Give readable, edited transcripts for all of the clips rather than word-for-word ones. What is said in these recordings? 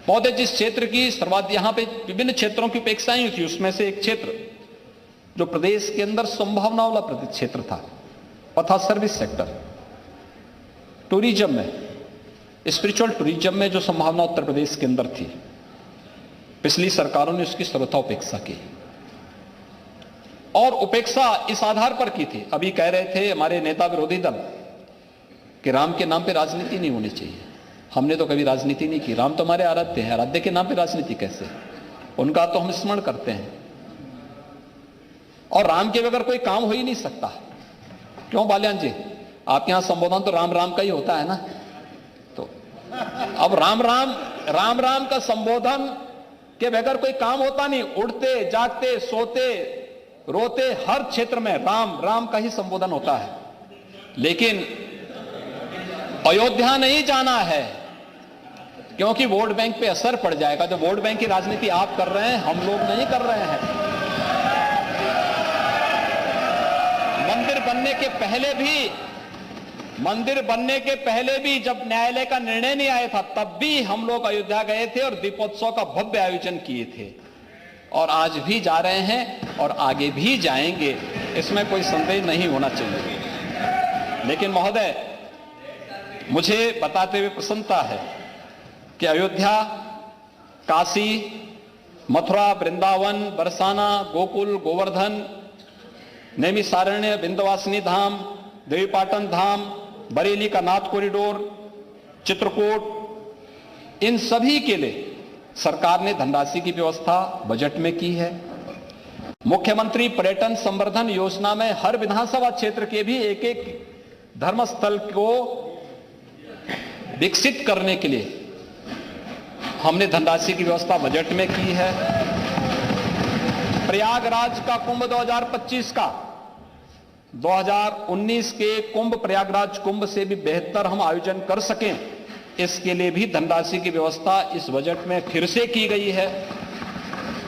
महोदय, जिस क्षेत्र की यहां पे विभिन्न क्षेत्रों की अपेक्षाएं थी, उसमें से एक क्षेत्र जो प्रदेश के अंदर संभावना वाला क्षेत्र था वह था सर्विस सेक्टर। टूरिज्म में, स्पिरिचुअल टूरिज्म में जो संभावना उत्तर प्रदेश के अंदर थी, पिछली सरकारों ने उसकी सर्वथा उपेक्षा की। और उपेक्षा इस आधार पर की थी, अभी कह रहे थे हमारे नेता विरोधी दल कि राम के नाम पे राजनीति नहीं होनी चाहिए। हमने तो कभी राजनीति नहीं की। राम तो हमारे आराध्य हैं, आराध्य के नाम पे राजनीति कैसे? उनका तो हम स्मरण करते हैं। और राम के बगैर कोई काम हो ही नहीं सकता। क्यों बाल्यान जी, आपके यहां संबोधन तो राम राम का ही होता है ना। तो अब राम राम का संबोधन के बगैर कोई काम होता नहीं। उठते, जागते, सोते, रोते, हर क्षेत्र में राम राम का ही संबोधन होता है। लेकिन अयोध्या नहीं जाना है क्योंकि वोट बैंक पे असर पड़ जाएगा। जो वोट बैंक की राजनीति आप कर रहे हैं, हम लोग नहीं कर रहे हैं। मंदिर बनने के पहले भी जब न्यायालय का निर्णय नहीं आया था, तब भी हम लोग अयोध्या गए थे और दीपोत्सव का भव्य आयोजन किए थे। और आज भी जा रहे हैं और आगे भी जाएंगे, इसमें कोई संदेह नहीं होना चाहिए। लेकिन महोदय, मुझे बताते हुए प्रसन्नता है कि अयोध्या, काशी, मथुरा, वृंदावन, बरसाना, गोकुल, गोवर्धन, नैमिषारण्य, विंध्यवासिनी धाम, देवीपाटन धाम, बरेली का नाथ कॉरिडोर, चित्रकूट, इन सभी के लिए सरकार ने धनराशि की व्यवस्था बजट में की है। मुख्यमंत्री पर्यटन संवर्धन योजना में हर विधानसभा क्षेत्र के भी एक एक धर्मस्थल को विकसित करने के लिए हमने धनराशि की व्यवस्था बजट में की है। प्रयागराज का कुंभ 2025 का 2019 के कुंभ, प्रयागराज कुंभ से भी बेहतर हम आयोजन कर सकें, इसके लिए भी धनराशि की व्यवस्था इस बजट में फिर से की गई है।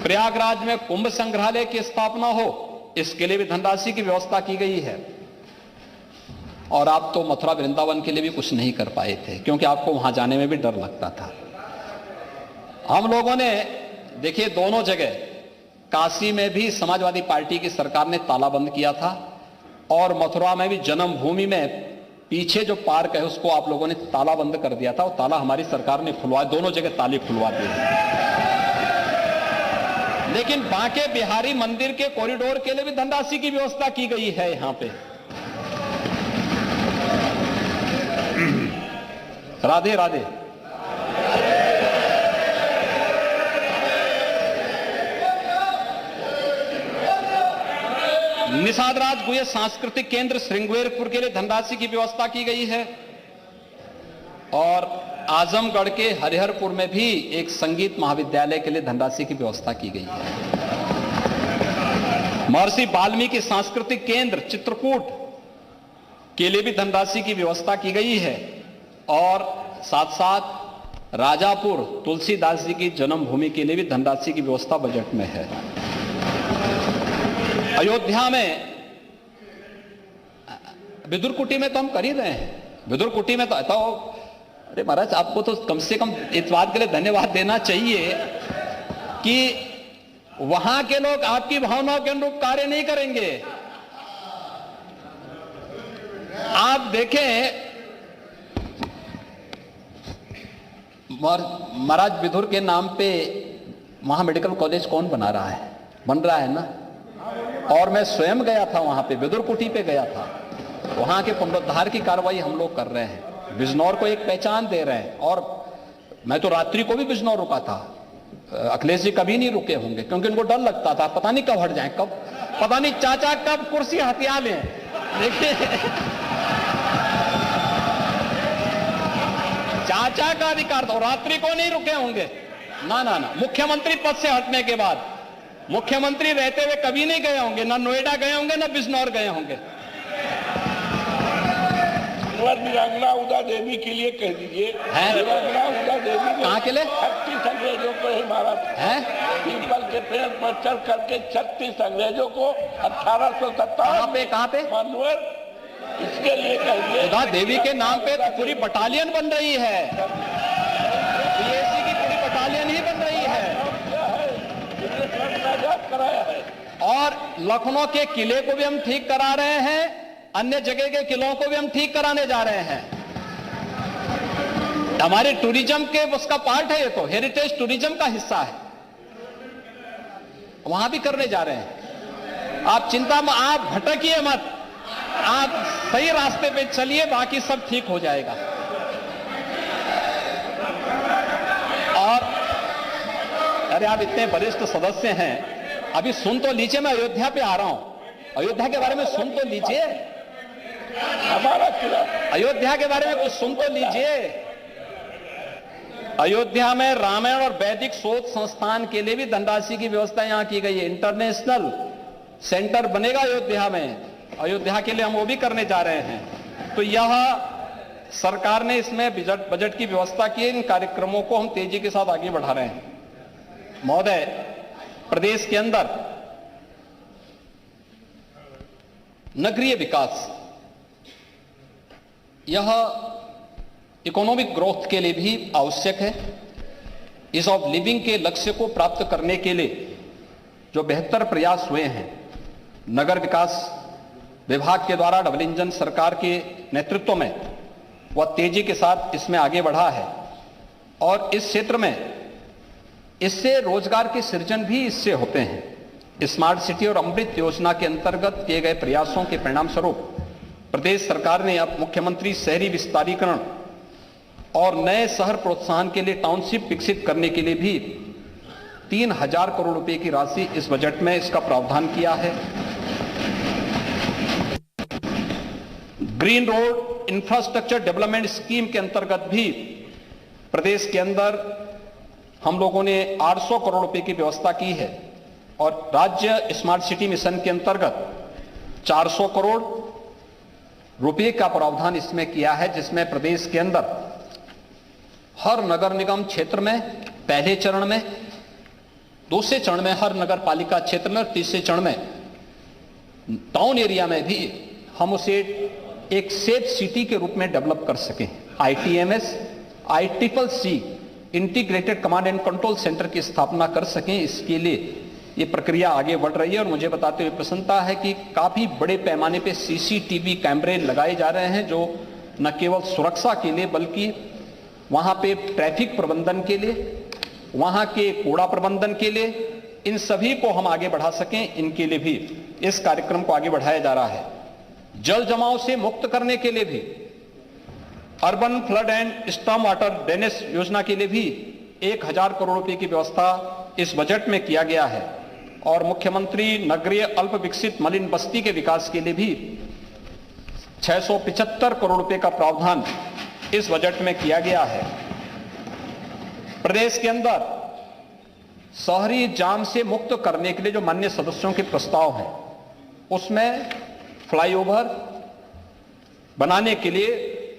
प्रयागराज में कुंभ संग्रहालय की स्थापना हो, इसके लिए भी धनराशि की व्यवस्था की गई है। और आप तो मथुरा वृंदावन के लिए भी कुछ नहीं कर पाए थे क्योंकि आपको वहां जाने में भी डर लगता था। हम लोगों ने देखिए, दोनों जगह, काशी में भी समाजवादी पार्टी की सरकार ने ताला बंद किया था और मथुरा में भी जन्मभूमि में पीछे जो पार्क है उसको आप लोगों ने ताला बंद कर दिया था। और ताला हमारी सरकार ने खुलवा, दोनों जगह ताले खुलवा दिए। लेकिन बांके बिहारी मंदिर के कॉरिडोर के लिए भी धनराशि की व्यवस्था की गई है। यहां पे राधे राधे। निषाद राज गुहे सांस्कृतिक केंद्र श्रृंगेरपुर के लिए धनराशि की व्यवस्था की गई है। और आजमगढ़ के हरिहरपुर में भी एक संगीत महाविद्यालय के लिए धनराशि की व्यवस्था की गई है। महर्षि वाल्मीकि सांस्कृतिक केंद्र चित्रकूट के लिए भी धनराशि की व्यवस्था की गई है। और साथ साथ राजापुर तुलसीदास जी की जन्मभूमि के लिए भी धनराशि की व्यवस्था बजट में है। अयोध्या में विदुरकुटी में तो हम कर ही रहे हैं। विदुरकुटी में तो अरे महाराज, आपको तो कम से कम इस बात के लिए धन्यवाद देना चाहिए कि वहां के लोग आपकी भावनाओं के अनुरूप कार्य नहीं करेंगे। आप देखें, महाराज विदुर के नाम पे वहां मेडिकल कॉलेज कौन बना रहा है? बन रहा है ना। और मैं स्वयं गया था वहां पे, विदुरकुटी पे गया था। वहां के पुनरुद्धार की कार्रवाई हम लोग कर रहे हैं, बिजनौर को एक पहचान दे रहे हैं। और मैं तो रात्रि को भी बिजनौर रुका था। अखिलेश जी कभी नहीं रुके होंगे क्योंकि उनको डर लगता था, पता नहीं कब हट जाए, कब पता नहीं चाचा कब कुर्सी हथिया लें। देखिए, चाचा का अधिकार था, रात्रि को नहीं रुके होंगे। ना ना ना, मुख्यमंत्री पद से हटने के बाद, मुख्यमंत्री रहते हुए कभी नहीं गए होंगे, ना नोएडा गए होंगे, ना बिजनौर गए होंगे। वीरांगना उदा देवी के लिए कह दीजिए। वीरांगना उदा देवी कहाँ के लिए? 36 अंग्रेजों को ही मारा था। पीपल के पेड़ पर चढ़ करके 36 अंग्रेजों को 1857 कहाँ पे? मनोहर, इसके लिए कहिए। उदा देवी के नाम पे तो पूरी बटालियन बन रही है, बीएससी की पूरी बटालियन और लखनऊ के किले को भी हम ठीक करा रहे हैं, अन्य जगह के किलों को भी हम ठीक कराने जा रहे हैं। हमारे टूरिज्म के उसका पार्ट है, ये तो हेरिटेज टूरिज्म का हिस्सा है, वहां भी करने जा रहे हैं। आप चिंता में, आप भटकिए मत, आप सही रास्ते पे चलिए, बाकी सब ठीक हो जाएगा। और अरे आप इतने वरिष्ठ सदस्य हैं, अभी सुन तो लीजिए, मैं अयोध्या पे आ रहा हूं, अयोध्या के बारे में सुन तो लीजिए, हमारा अयोध्या के बारे में कुछ सुन तो लीजिए। अयोध्या में रामायण और वैदिक शोध संस्थान के लिए भी धनराशि की व्यवस्था यहां की गई है। इंटरनेशनल सेंटर बनेगा अयोध्या में, अयोध्या के लिए हम वो भी करने जा रहे हैं। तो यह सरकार ने इसमें बजट की व्यवस्था की है। इन कार्यक्रमों को हम तेजी के साथ आगे बढ़ा रहे हैं। महोदय, प्रदेश के अंदर नगरीय विकास, यह इकोनॉमिक ग्रोथ के लिए भी आवश्यक है। ईज ऑफ लिविंग के लक्ष्य को प्राप्त करने के लिए जो बेहतर प्रयास हुए हैं, नगर विकास विभाग के द्वारा डबल इंजन सरकार के नेतृत्व में वह तेजी के साथ इसमें आगे बढ़ा है। और इस क्षेत्र में इससे रोजगार के सृजन भी इससे होते हैं। स्मार्ट सिटी और अमृत योजना के अंतर्गत किए गए प्रयासों के परिणाम स्वरूप प्रदेश सरकार ने अब मुख्यमंत्री शहरी विस्तारीकरण और नए शहर प्रोत्साहन के लिए टाउनशिप विकसित करने के लिए भी 3000 करोड़ रुपए की राशि इस बजट में इसका प्रावधान किया है। Green road infrastructure development scheme के अंतर्गत भी प्रदेश के अंदर हम लोगों ने 800 करोड़ रुपए की व्यवस्था की है। और राज्य स्मार्ट सिटी मिशन के अंतर्गत 400 करोड़ रुपए का प्रावधान इसमें किया है, जिसमें प्रदेश के अंदर हर नगर निगम क्षेत्र में पहले चरण में, दूसरे चरण में हर नगर पालिका क्षेत्र में, तीसरे चरण में टाउन एरिया में भी हम उसे एक सेफ सिटी के रूप में डेवलप कर सकें। ITMS, ICCC integrated command and control centre की स्थापना कर सकें, इसके लिए ये प्रक्रिया आगे बढ़ रही है। और मुझे बताते हुए प्रसन्नता है कि काफी बड़े पैमाने पे CCTV कैमरे लगाए जा रहे हैं, जो न केवल सुरक्षा के लिए बल्कि वहां पे ट्रैफिक प्रबंधन के लिए, वहां के कूड़ा प्रबंधन के लिए, इन सभी को हम आगे बढ़ा सकें, इनके लिए भी इस कार्यक्रम को आगे बढ़ाया जा रहा है। जल जमाव से मुक्त करने के लिए भी, urban flood and storm water drainage योजना के लिए भी 1000 करोड़ रुपए की व्यवस्था इस बजट में किया गया है। और मुख्यमंत्री नगरीय अल्प विकसित मलिन बस्ती के विकास के लिए भी 675 करोड़ रुपए का प्रावधान इस बजट में किया गया है। प्रदेश के अंदर शहरी जाम से मुक्त करने के लिए जो माननीय सदस्यों के प्रस्ताव हैं, उसमें फ्लाईओवर बनाने के लिए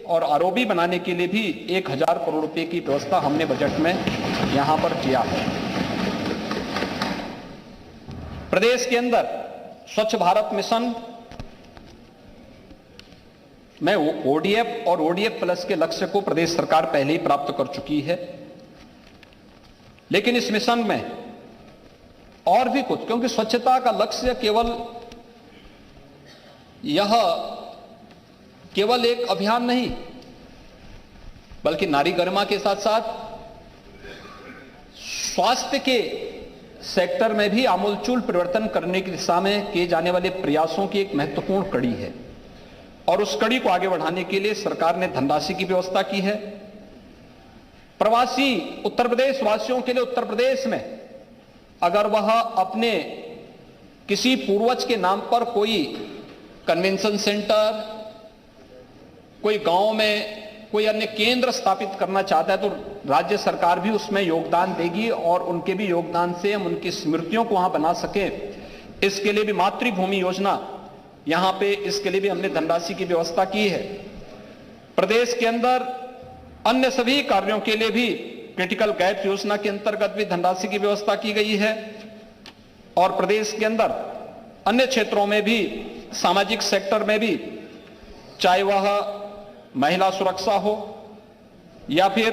और आरओबी बनाने के लिए भी 1000 करोड़ रुपए की व्यवस्था हमने बजट में यहां पर किया है। प्रदेश के अंदर स्वच्छ भारत मिशन में ODF और ODF प्लस के लक्ष्य को प्रदेश सरकार पहले ही प्राप्त कर चुकी है। लेकिन इस मिशन में और भी कुछ, क्योंकि स्वच्छता का लक्ष्य केवल एक अभियान नहीं, बल्कि नारी गरिमा के साथ साथ स्वास्थ्य के सेक्टर में भी आमूलचूल परिवर्तन करने की दिशा में किए जाने वाले प्रयासों की एक महत्वपूर्ण कड़ी है। और उस कड़ी को आगे बढ़ाने के लिए सरकार ने धनराशि की व्यवस्था की है। प्रवासी उत्तर प्रदेश वासियों के लिए उत्तर प्रदेश में अगर वह अपने किसी पूर्वज के नाम पर कोई कन्वेंशन सेंटर, कोई गांव में कोई अन्य केंद्र स्थापित करना चाहता है, तो राज्य सरकार भी उसमें योगदान देगी और उनके भी योगदान से हम उनकी स्मृतियों को वहां बना सकें। इसके लिए भी मातृभूमि योजना, यहां पे इसके लिए भी हमने धनराशि की व्यवस्था की है। प्रदेश के अंदर अन्य सभी कार्यों के लिए भी क्रिटिकल गैप योजना के अंतर्गत भी धनराशि की व्यवस्था की गई है। और प्रदेश के अंदर अन्य क्षेत्रों में भी, सामाजिक सेक्टर में भी, चाहे वह महिला सुरक्षा हो या फिर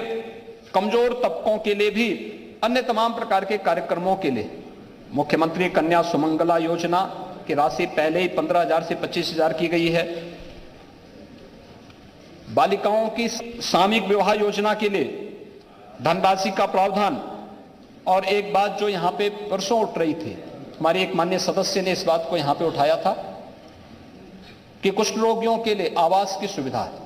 कमजोर तबकों के लिए भी अन्य तमाम प्रकार के कार्यक्रमों के लिए मुख्यमंत्री कन्या सुमंगला योजना की राशि पहले ही 15,000 से 25,000 की गई है। बालिकाओं की सामूहिक विवाह योजना के लिए धनराशि का प्रावधान। और एक बात जो यहां पे परसों उठ रही थी, हमारे एक माननीय सदस्य ने इस बात को यहां पे उठाया था कि कुष्ठ रोगियों के लिए आवास की सुविधा है।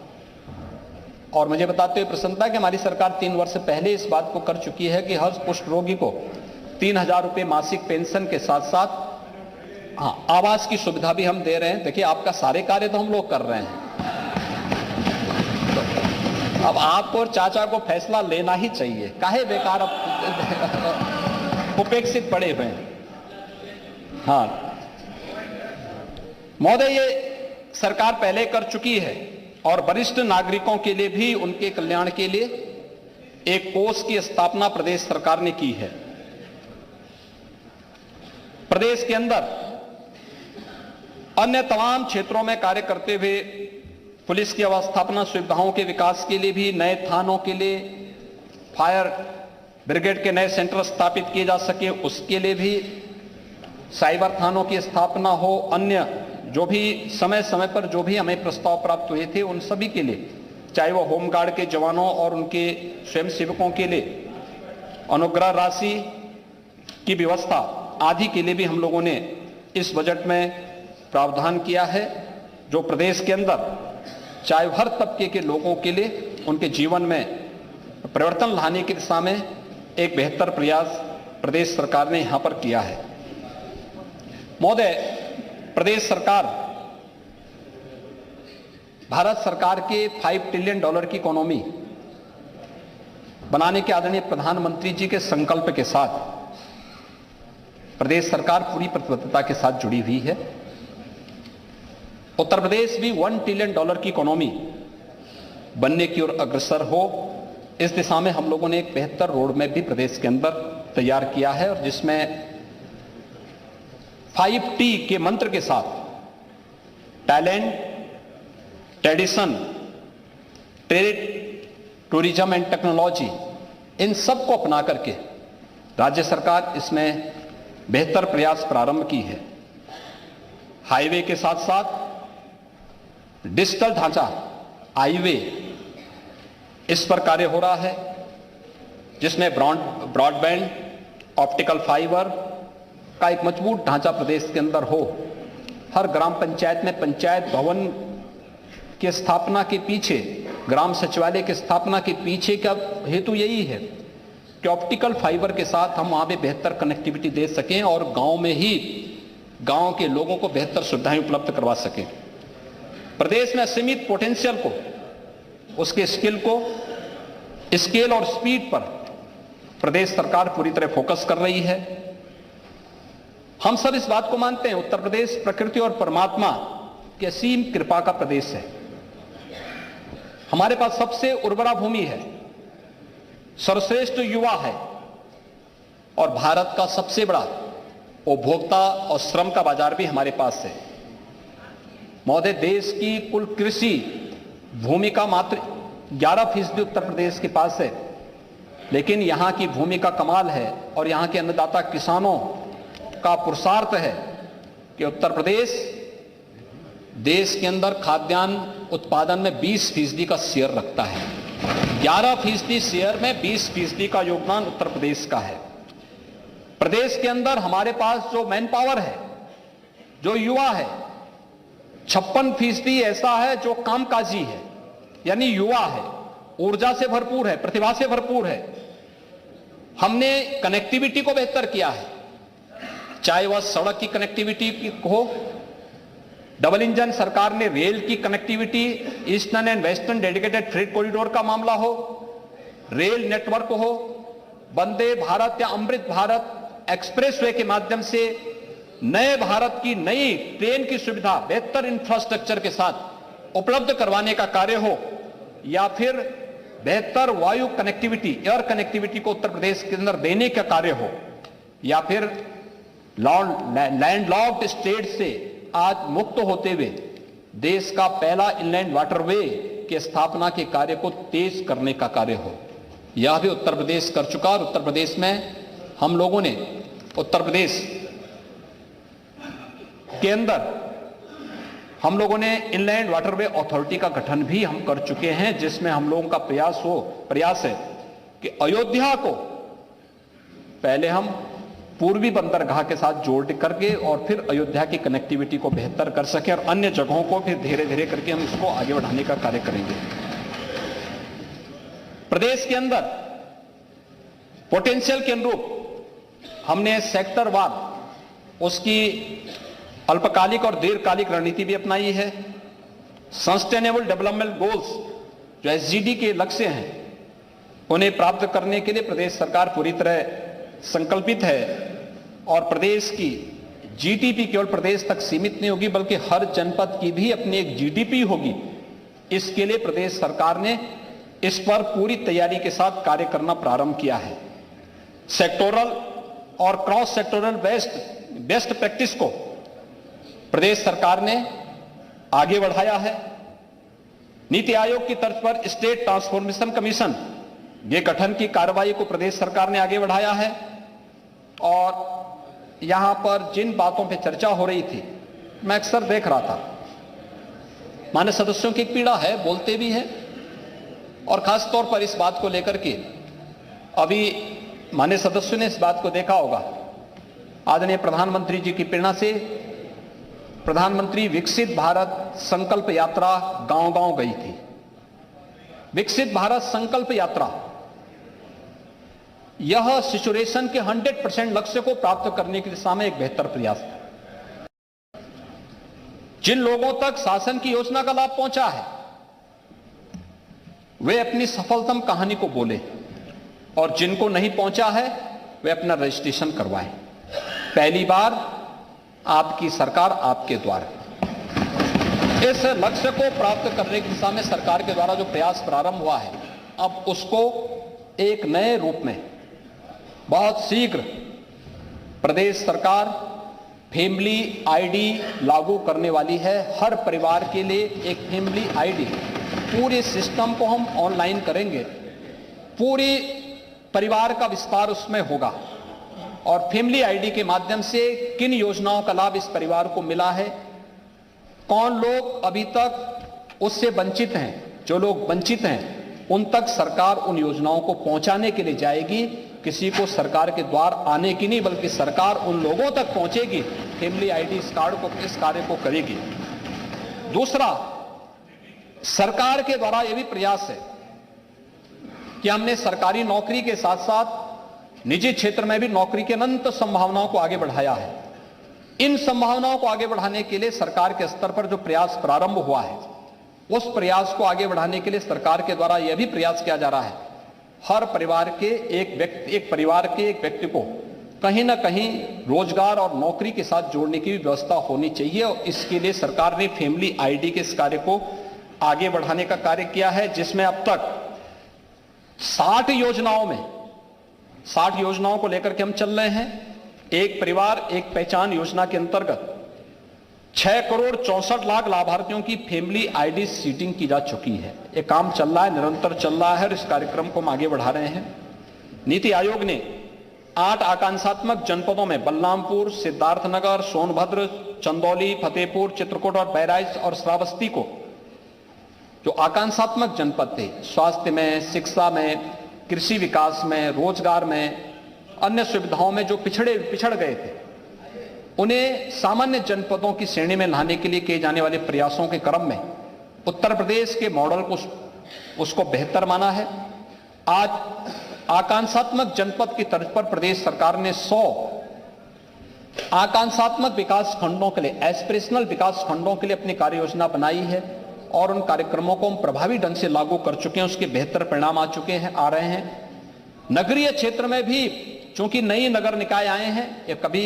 और मुझे बताते हुए प्रसन्नता है कि हमारी सरकार 3 वर्ष पहले इस बात को कर चुकी है कि हर कुष्ठ रोगी को 3,000 रुपए मासिक पेंशन के साथ साथ आवास की सुविधा भी हम दे रहे हैं। देखिए, आपका सारे कार्य तो हम लोग कर रहे हैं, तो अब आपको और चाचा को फैसला लेना ही चाहिए। काहे बेकार उपेक्षित पड़े हुए हैं। हाँ महोदय, ये सरकार पहले कर चुकी है और वरिष्ठ नागरिकों के लिए भी उनके कल्याण के लिए एक कोष की स्थापना प्रदेश सरकार ने की है। प्रदेश के अंदर अन्य तमाम क्षेत्रों में कार्य करते हुए पुलिस की अवस्थापना सुविधाओं के विकास के लिए भी, नए थानों के लिए, फायर ब्रिगेड के नए सेंटर स्थापित किए जा सके उसके लिए भी, साइबर थानों की स्थापना हो, अन्य जो भी समय समय पर जो भी हमें प्रस्ताव प्राप्त हुए थे उन सभी के लिए, चाहे वो होमगार्ड के जवानों और उनके स्वयंसेवकों के लिए अनुग्रह राशि की व्यवस्था आदि के लिए भी हम लोगों ने इस बजट में प्रावधान किया है, जो प्रदेश के अंदर चाहे हर तबके के लोगों के लिए उनके जीवन में परिवर्तन लाने की दिशा में एक बेहतर प्रयास प्रदेश सरकार ने यहां पर किया है। महोदय, प्रदेश सरकार भारत सरकार के $5 ट्रिलियन की इकोनॉमी बनाने के आदरणीय प्रधानमंत्री जी के संकल्प के साथ प्रदेश सरकार पूरी प्रतिबद्धता के साथ जुड़ी हुई है। उत्तर प्रदेश भी $1 ट्रिलियन की इकोनॉमी बनने की ओर अग्रसर हो, इस दिशा में हम लोगों ने एक बेहतर रोड मैप भी प्रदेश के अंदर तैयार किया है, और जिसमें 5T के मंत्र के साथ talent, tradition, trade, tourism and technology, इन सब को अपना करके राज्य सरकार इसमें बेहतर प्रयास प्रारंभ की है। हाईवे के साथ साथ डिजिटल ढांचा, हाईवे, इस पर कार्य हो रहा है, जिसमें ब्रॉडबैंड, ऑप्टिकल फाइबर का एक मजबूत ढांचा प्रदेश के अंदर हो। हर ग्राम पंचायत में पंचायत भवन की स्थापना के पीछे, ग्राम सचिवालय की स्थापना के पीछे का हेतु यही है कि ऑप्टिकल फाइबर के साथ हम वहां पे बेहतर कनेक्टिविटी दे सकें और गांव में ही गांव के लोगों को बेहतर सुविधाएं उपलब्ध करवा सकें। प्रदेश में असीमित पोटेंशियल को, उसके स्किल को, स्केल और स्पीड पर प्रदेश सरकार पूरी तरह फोकस कर रही है। हम सब इस बात को मानते हैं, उत्तर प्रदेश प्रकृति और परमात्मा की असीम कृपा का प्रदेश है। हमारे पास सबसे उर्वरा भूमि है, सर्वश्रेष्ठ युवा है, और भारत का सबसे बड़ा उपभोक्ता और श्रम का बाजार भी हमारे पास है। महोदय, देश की कुल कृषि भूमि का मात्र 11% उत्तर प्रदेश के पास है, लेकिन यहां की भूमि का कमाल है और यहां के अन्नदाता किसानों का पुरुषार्थ है कि उत्तर प्रदेश देश के अंदर खाद्यान्न उत्पादन में 20% का शेयर रखता है। 11% शेयर में 20% का योगदान उत्तर प्रदेश का है। प्रदेश के अंदर हमारे पास जो मैन पावर है, जो युवा है, 56% ऐसा है जो कामकाजी है, यानी युवा है, ऊर्जा से भरपूर है, प्रतिभा से भरपूर है। हमने कनेक्टिविटी को बेहतर किया है, चाहे वह सड़क की कनेक्टिविटी हो, डबल इंजन सरकार ने रेल की connectivity, eastern and western dedicated freight corridor का मामला हो, रेल नेटवर्क हो, वंदे भारत या अमृत भारत एक्सप्रेसवे के माध्यम से नए भारत की नई ट्रेन की सुविधा बेहतर इंफ्रास्ट्रक्चर के साथ उपलब्ध करवाने का कार्य हो, या फिर बेहतर वायु कनेक्टिविटी, एयर कनेक्टिविटी को उत्तर प्रदेश के अंदर देने का कार्य हो, या फिर लैंडलॉक्ड स्टेट से आज मुक्त होते हुए देश का पहला इनलैंड वाटरवे की स्थापना के कार्य को तेज करने का कार्य हो, यह भी उत्तर प्रदेश कर चुका। और उत्तर प्रदेश में हम लोगों ने उत्तर प्रदेश के अंदर हम लोगों ने इनलैंड वाटरवे अथॉरिटी का गठन भी हम कर चुके हैं, जिसमें हम लोगों का प्रयास है कि अयोध्या को पहले हम पूर्वी बंदरगाह के साथ जोड़ करके और फिर अयोध्या की कनेक्टिविटी को बेहतर कर सके और अन्य जगहों को फिर धीरे धीरे करके हम इसको आगे बढ़ाने का कार्य करेंगे। प्रदेश के अंदर पोटेंशियल के अनुरूप हमने सेक्टरवार उसकी अल्पकालिक और दीर्घकालिक रणनीति भी अपनाई है। सस्टेनेबल डेवलपमेंट गोल्स जो एसडीजी के लक्ष्य हैं उन्हें प्राप्त करने के लिए प्रदेश सरकार पूरी तरह संकल्पित है और प्रदेश की जीडीपी केवल प्रदेश तक सीमित नहीं होगी बल्कि हर जनपद की भी अपनी एक जीडीपी होगी। इसके लिए प्रदेश सरकार ने इस पर पूरी तैयारी के साथ कार्य करना प्रारंभ किया है। सेक्टोरल और क्रॉस सेक्टोरल बेस्ट प्रैक्टिस को प्रदेश सरकार ने आगे बढ़ाया है। नीति आयोग की तर्ज पर स्टेट ट्रांसफॉर्मेशन कमीशन ये गठन की कार्रवाई को प्रदेश सरकार ने आगे बढ़ाया है और यहां पर जिन बातों पे चर्चा हो रही थी मैं अक्सर देख रहा था, मान्य सदस्यों की एक पीड़ा है, बोलते भी हैं और खास तौर पर इस बात को लेकर के अभी मान्य सदस्यों ने इस बात को देखा होगा, आदरणीय प्रधानमंत्री जी की प्रेरणा से प्रधानमंत्री विकसित भारत संकल्प यात्रा गांव-गांव गई थी। विकसित भारत संकल्प यात्रा यह सिचुएशन के 100% लक्ष्य को प्राप्त करने की दिशा में एक बेहतर प्रयास था। जिन लोगों तक शासन की योजना का लाभ पहुंचा है वे अपनी सफलतम कहानी को बोले और जिनको नहीं पहुंचा है वे अपना रजिस्ट्रेशन करवाएं। पहली बार आपकी सरकार आपके द्वार। इस लक्ष्य को प्राप्त करने की दिशा में सरकार के द्वारा जो प्रयास प्रारंभ हुआ है अब उसको एक नए रूप में बहुत शीघ्र प्रदेश सरकार फैमिली आईडी लागू करने वाली है। हर परिवार के लिए एक फैमिली आईडी, पूरे सिस्टम को हम ऑनलाइन करेंगे, पूरे परिवार का विस्तार उसमें होगा और फैमिली आईडी के माध्यम से किन योजनाओं का लाभ इस परिवार को मिला है, कौन लोग अभी तक उससे वंचित हैं, जो लोग वंचित हैं उन तक सरकार उन योजनाओं को पहुंचाने के लिए जाएगी। किसी को सरकार के द्वार आने की नहीं बल्कि सरकार उन लोगों तक पहुंचेगी, फैमिली आईडी इस कार्य को करेगी। दूसरा, सरकार के द्वारा यह भी प्रयास है कि हमने सरकारी नौकरी के साथ साथ निजी क्षेत्र में भी नौकरी की अनंत संभावनाओं को आगे बढ़ाया है। इन संभावनाओं को आगे बढ़ाने के लिए सरकार के स्तर पर जो प्रयास प्रारंभ हुआ है उस प्रयास को आगे बढ़ाने के लिए सरकार के द्वारा यह भी प्रयास किया जा रहा है, हर परिवार के एक व्यक्ति को कहीं ना कहीं रोजगार और नौकरी के साथ जोड़ने की भी व्यवस्था होनी चाहिए और इसके लिए सरकार ने फैमिली आईडी के इस कार्य को आगे बढ़ाने का कार्य किया है, जिसमें अब तक 60 योजनाओं को लेकर के हम चल रहे हैं। एक परिवार एक पहचान योजना के अंतर्गत 6,64,00,000 लाभार्थियों की फैमिली आईडी सीडिंग की जा चुकी है। ये काम चल रहा है, निरंतर चल रहा है और इस कार्यक्रम को हम आगे बढ़ा रहे हैं। नीति आयोग ने 8 आकांक्षात्मक जनपदों में बलरामपुर, सिद्धार्थनगर, सोनभद्र, चंदौली, फतेहपुर, चित्रकूट और बहराइच और श्रावस्ती को जो आकांक्षात्मक जनपद थे, स्वास्थ्य में, शिक्षा में, कृषि विकास में, रोजगार में, अन्य सुविधाओं में जो पिछड़ गए थे उन्हें सामान्य जनपदों की श्रेणी में लाने के लिए किए जाने वाले प्रयासों के क्रम में उत्तर प्रदेश के मॉडल को उसको बेहतर माना है। आज आकांक्षात्मक जनपद की तर्ज पर प्रदेश सरकार ने 100 आकांक्षात्मक विकास खंडों के लिए, एस्पिरेशनल विकास खंडों के लिए अपनी कार्य योजना बनाई है और उन कार्यक्रमों को हम प्रभावी ढंग से लागू कर चुके हैं। उसके बेहतर परिणाम आ रहे हैं। नगरीय क्षेत्र में भी चूंकि नई नगर निकाय आए हैं, ये कभी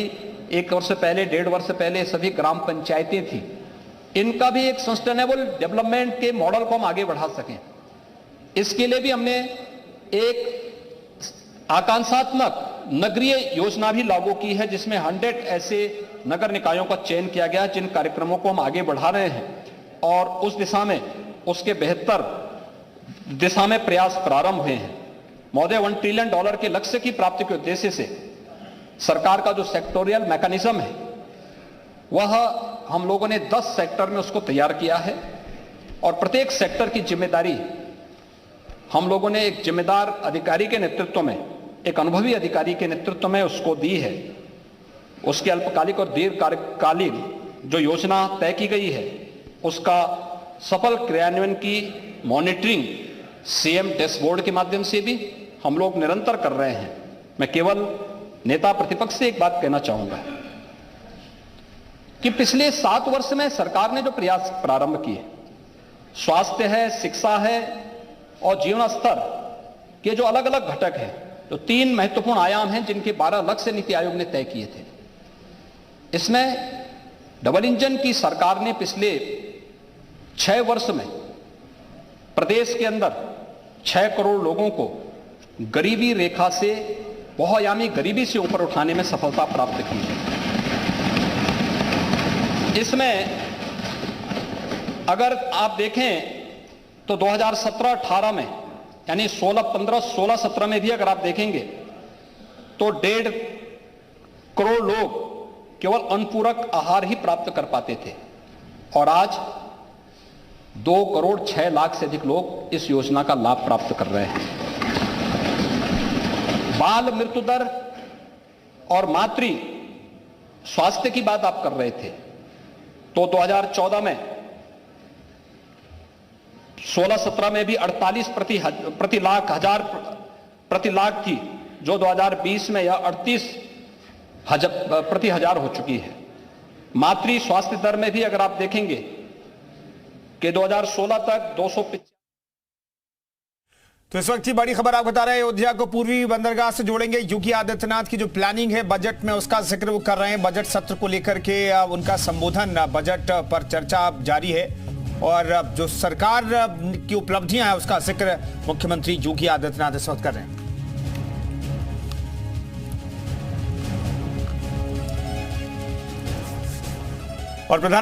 1 वर्ष पहले, 1.5 वर्ष पहले सभी ग्राम पंचायतें थी, इनका भी एक सस्टेनेबल डेवलपमेंट के मॉडल को हम आगे बढ़ा सकें, इसके लिए भी हमने एक आकांक्षात्मक नगरीय योजना भी लागू की है, जिसमें 100 ऐसे नगर निकायों का चयन किया गया, जिन कार्यक्रमों को हम आगे बढ़ा रहे हैं और उस दिशा में उसके बेहतर दिशा में प्रयास प्रारंभ हुए हैं। महोदय, $1 ट्रिलियन के लक्ष्य की प्राप्ति के उद्देश्य से सरकार का जो सेक्टोरियल मैकेनिज्म है वह हम लोगों ने 10 सेक्टर में उसको तैयार किया है और प्रत्येक सेक्टर की जिम्मेदारी हम लोगों ने एक जिम्मेदार अधिकारी के नेतृत्व में, एक अनुभवी अधिकारी के नेतृत्व में उसको दी है। उसके अल्पकालिक और दीर्घकालीन जो योजना तय की गई है उसका सफल क्रियान्वयन की मॉनिटरिंग सीएम डैशबोर्ड के माध्यम से भी हम लोग निरंतर कर रहे हैं। मैं केवल नेता प्रतिपक्ष से एक बात कहना चाहूंगा कि पिछले 7 वर्ष में सरकार ने जो प्रयास प्रारंभ किए, स्वास्थ्य है, शिक्षा है और जीवन स्तर के जो अलग अलग घटक हैं, तो 3 महत्वपूर्ण आयाम हैं जिनके 12 लक्ष्य नीति आयोग ने तय किए थे। इसमें डबल इंजन की सरकार ने पिछले 6 वर्ष में प्रदेश के अंदर 6 करोड़ लोगों को गरीबी रेखा से, बहुआयामी गरीबी से ऊपर उठाने में सफलता प्राप्त की है। इसमें अगर आप देखें तो 2017-18 में यानी 16-15, 16-17 में भी अगर आप देखेंगे तो 1.5 करोड़ लोग केवल अनुपूरक आहार ही प्राप्त कर पाते थे और आज 2 करोड़ 6 लाख से अधिक लोग इस योजना का लाभ प्राप्त कर रहे हैं। बाल मृत्यु दर और मातृ स्वास्थ्य की बात आप कर रहे थे तो 2014 में 16-17 में भी 48 प्रति लाख थी, जो 2020 में यह 38 प्रति हजार हो चुकी है। मातृ स्वास्थ्य दर में भी अगर आप देखेंगे कि 2016 तक 250। तो इस वक्त की बड़ी खबर आप बता रहे हैं, अयोध्या को पूर्वी बंदरगाह से जोड़ेंगे। योगी आदित्यनाथ की जो प्लानिंग है बजट में, उसका जिक्र वो कर रहे हैं। बजट सत्र को लेकर के उनका संबोधन, बजट पर चर्चा जारी है और जो सरकार की उपलब्धियां हैं उसका जिक्र मुख्यमंत्री योगी आदित्यनाथ इस वक्त कर रहे हैं। और प्रधानमंत्री